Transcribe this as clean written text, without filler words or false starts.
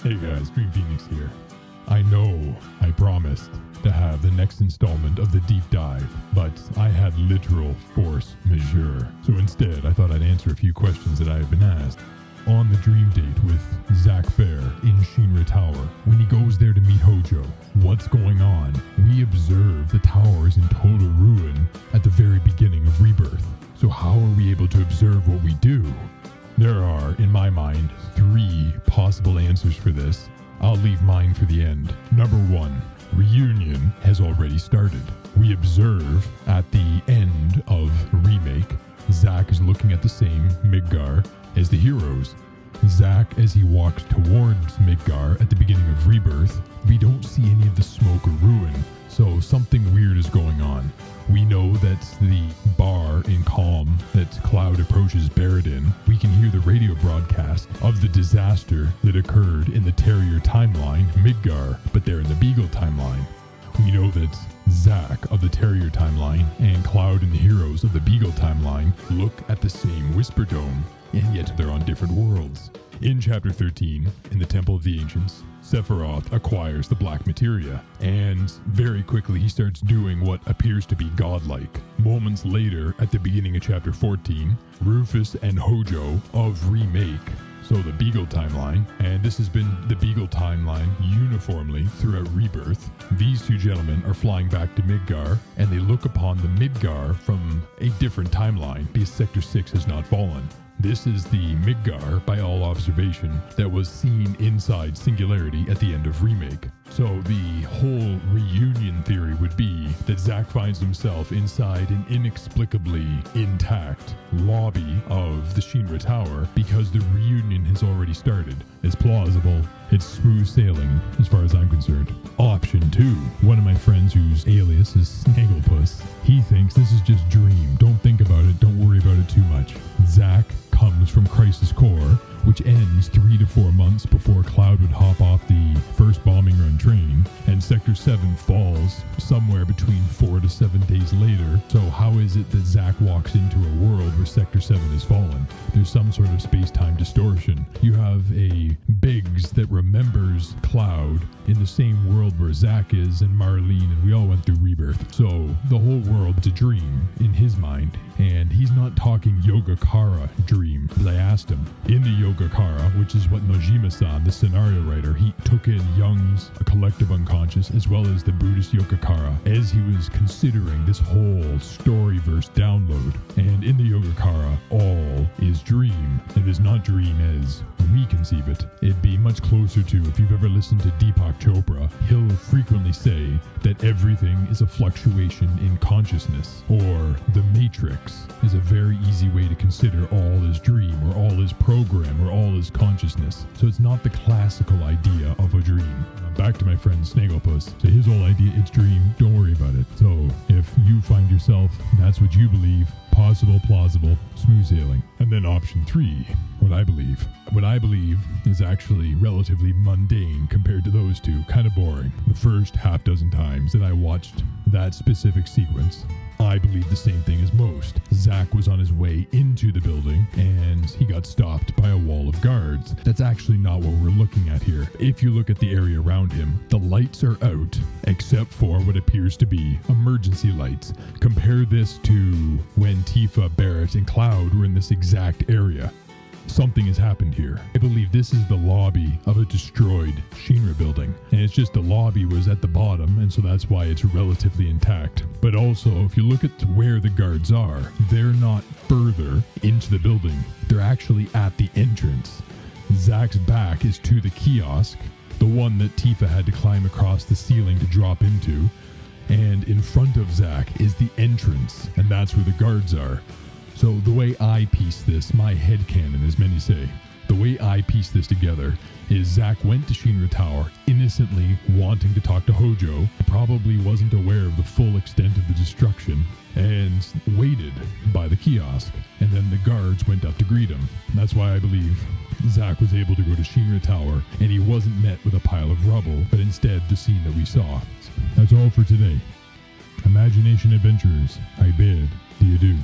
Hey guys, Dream Phoenix here. I know I promised to have the next installment of the deep dive, but I had literal force majeure. So instead, I thought I'd answer a few questions that I have been asked. On the dream date with Zack in Shinra Tower, when he goes there to meet Hojo, what's going on? We observe the tower is in total ruin at the very beginning of Rebirth. So how are we able to observe what we do? There are, in my mind, 3 possible answers for this. I'll leave mine for the end. Number 1, reunion has already started. We observe at the end of Remake, Zack is looking at the same Midgar as the heroes. Zack, as he walks towards Midgar at the beginning of Rebirth, we don't see any of the smoke or ruin, so something weird is going on. We know that the bar in Calm that Cloud approaches Barrett in, we can hear the radio broadcast of the disaster that occurred in the Terrier timeline, Midgar, but they're in the Beagle timeline. We know that Zack of the Terrier timeline and Cloud and the heroes of the Beagle timeline look at the same Whisper Dome, and yet they're on different worlds. In Chapter 13, in the Temple of the Ancients, Sephiroth acquires the Black Materia, and very quickly he starts doing what appears to be godlike. Moments later, at the beginning of Chapter 14, Rufus and Hojo of Remake, so the Beagle timeline, and this has been the Beagle timeline uniformly throughout Rebirth. These 2 gentlemen are flying back to Midgar, and they look upon the Midgar from a different timeline because Sector 6 has not fallen. This is the Midgar, by all observation, that was seen inside Singularity at the end of Remake. So the whole reunion theory would be that Zack finds himself inside an inexplicably intact lobby of the Shinra Tower because the reunion has already started. It's plausible. It's smooth sailing as far as I'm concerned. Option 2. One of my friends whose alias is Snagglepuss, he thinks this is just dream. Don't think about it. Don't worry about it too much. Zack comes from Crisis Core, which ends 3 to 4 months before Cloud would hop off the first bombing run train, and Sector 7 falls somewhere between 4 to 7 days later. So how is it that Zack walks into a world where Sector 7 has fallen? There's some sort of space-time distortion. You have a Biggs that remembers Cloud in the same world where Zack is and Marlene, and we all went through Rebirth. So the whole world's a dream in his mind, and he's not talking Yogacara dream, as I asked him. In the Yogacara, which is what Nojima-san, the scenario writer, he took in Jung's collective unconscious as well as the Buddhist Yogacara as he was considering this whole storyverse download. And in the Yogacara, all is dream. It is not dream as we conceive it. It'd be much closer to, if you've ever listened to Deepak Chopra, he'll frequently say that everything is a fluctuation in consciousness, or the Matrix is a very easy way to consider all is dream, or all is program, or all is consciousness. So it's not the classical idea of a dream. Back to my friend Snagglepuss. So his whole idea, it's dream, don't worry about it. So if you find yourself, that's what you believe, possible, plausible, smooth sailing. And then option 3, what I believe. What I believe is actually relatively mundane compared to those 2, kind of boring. The first half dozen times that I watched that specific sequence, I believe the same thing as most. Zack was on his way into the building and he got stopped by a wall of guards. That's actually not what we're looking at here. If you look at the area around him, the lights are out except for what appears to be emergency lights. Compare this to when Tifa, Barrett, and Cloud were in this exact area. Something has happened here. I believe this is the lobby of a destroyed Shinra building, and it's just the lobby was at the bottom, and so that's why it's relatively intact. But also, if you look at where the guards are, they're not further into the building. They're actually at the entrance. Zack's back is to the kiosk, the one that Tifa had to climb across the ceiling to drop into, and in front of Zack is the entrance, and that's where the guards are. So the way I piece this, my headcanon, as many say, the way I piece this together is Zack went to Shinra Tower innocently wanting to talk to Hojo, probably wasn't aware of the full extent of the destruction, and waited by the kiosk. And then the guards went up to greet him. That's why I believe Zack was able to go to Shinra Tower, and he wasn't met with a pile of rubble, but instead the scene that we saw. That's all for today. Imagination Adventurers, I bid thee adieu.